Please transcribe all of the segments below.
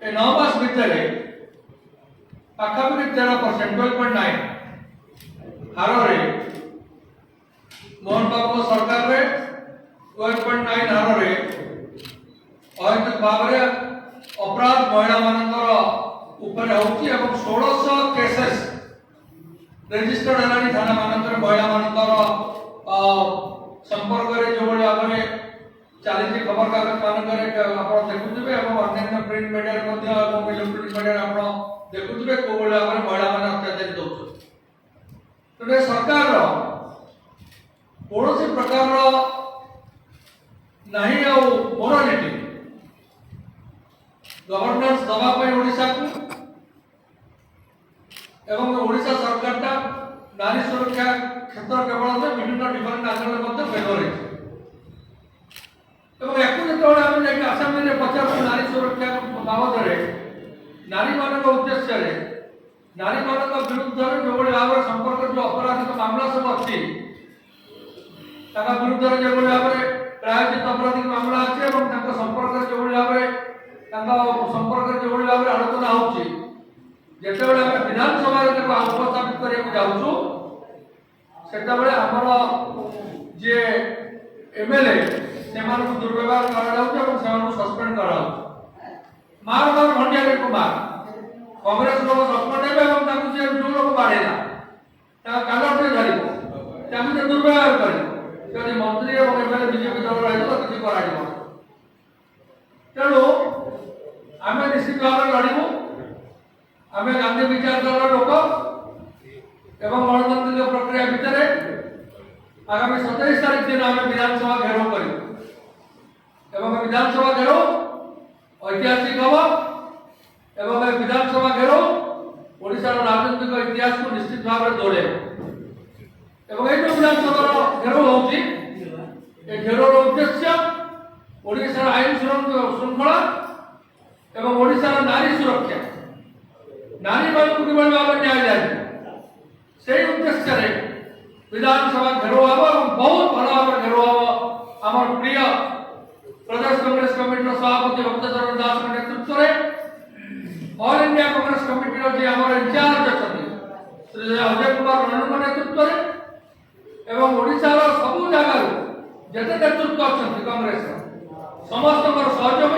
ए 9 मास भितर पाखापाखि 13% 12.9 हार रे मोहन बाबू सरकार रे 12.9 हार रे अहित भाव रे अपराध महिला मानकर ऊपर होची एवं 1600 केसेस रजिस्टर्ड हलानी थाना मानकर महिला मानकर संपर्क रे जो बड़ी आगरे चालीसी खबर कागज मानकर आप देखुवे और अन्य प्रिंट मीडिया इलेक्ट्रोनिक मीडिया आप देखुवे को बड़ी आगरे महिला मान अत्याचारित होते तेरे सरकार कौन प्रकार नहीं मोरालिटी गवर्नेंस दवाई ओडिशा को एवं ओडिशा सरकार नारी सुरक्षा क्षेत्र केवल विभिन्न डिफरेंट आंदोलन फेवर है आसाम पचार नारी सुरक्षा बाबद नारी मान उद्देश्य नारी मान विरुद्ध जो भाव संपर्क जो अपराधिक मामला सब अच्छी विरुद्ध जो भाव प्रायोजित अपराधिक मामला अच्छे संपर्क जो भाव संपर्क जो भाव आलोचना होती जिते विधानसभा उपस्थापित करने जाऊँ से जी एमएलए से दुर्व्यवहार कर सस्पेंड कर मार मार भंडिया कुमार कांग्रेस लोग सस्पेंड हे जो लोग बाढ़ेला कागज धर दुर्व्यवहार कर मंत्री और एमएलए बीजेपी दल रही किसी कर तेणु आम निश्चित भाव लड़ू आम गांधी विचारधारा लोक एवं गणतांत्रिक प्रक्रिया भितर आगामी 27 तारीख दिन आम विधानसभा घेराव कर विधानसभा घेराव ऐतिहासिक हम एवं विधानसभा घेराव ओडिशार राजनीतिक इतिहास को निश्चित भाव में जोड़े एवं ये विधानसभा घेराव होती घेराव उद्देश्य ओडिशार आईन श्रृंखला एवं ओडिशार नारी सुरक्षा नारी मान को किभली भाव न्याय जाए से उद्देश्य विधानसभा घेराव हम बहुत भल भाव घेराव आम प्रिय प्रदेश कांग्रेस कमिटी सभापति भक्तचरण दास नेतृत्व में ऑल इंडिया कांग्रेस कमिटी जी आम इंचार्ज अच्छा श्री अजय कुमार रणु नेतृत्व में एवं ओडिशार सबू जगार जिते नेतृत्व अच्छा कांग्रेस समस्त सहयोग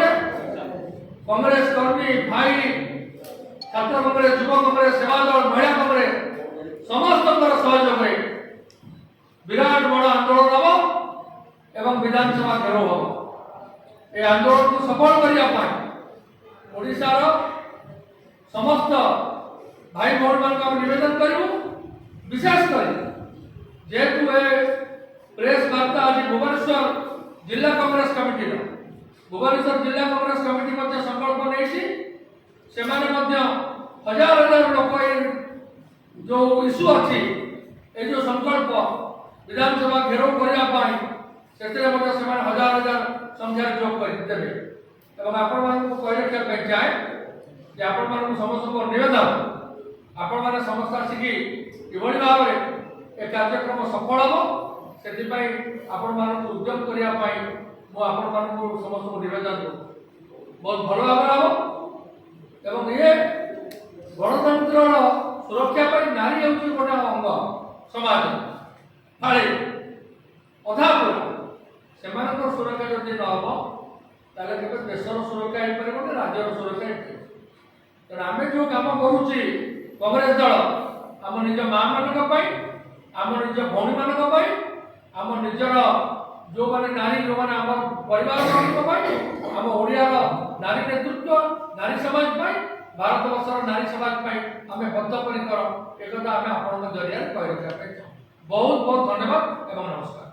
कांग्रेस कर्मी भाई छात्र कांग्रेस युवा कांग्रेस सेवादल महिला कांग्रेस समस्त सहयोग विराट बड़ आंदोलन हम एवं विधानसभा घेराव हम ये आंदोलन को सफल करने ओडिशार समस्त भाई भौन मान निवेदन करूँ विशेषकर जेहेतु प्रेस वार्ता आज भुवनेश्वर जिला कांग्रेस कमिटी भुवनेश्वर जिला कांग्रेस कमिटी संकल्प नहीं हजार हजार लोक जो इश्यू अच्छी ये जो संकल्प विधानसभा घेराव करने हजार हजार संख्या जोग करदेवे आपण कही रखा चाहे कि आपण समस्त नवेदन आपण मैंने समस्त आसिक यह भाव में एक कार्यक्रम सफल हम से आपण उद्यम करने समस्त नवेदन बहुत भल भाव हम एवं ये गणतंत्र सुरक्षा नारी हूँ गोटे अंग समाज फाड़े अधा पूरा से सुरक्षा जदि न हम के देशर सुरक्षा हो पार राज्यर सुरक्षा तेना आम जो कम करुच्ची कांग्रेस दल आम निज माँ मान आम निज भौणी मान आम निजर जो मैंने नारी जो मैंने आम परिवार आम ओडियार नारी नेतृत्व नारी समाज भारत वर्षर नारी समाज आम बद्धपरिकर एक आम आप जरिए कही रखा बहुत बहुत धन्यवाद एवं नमस्कार।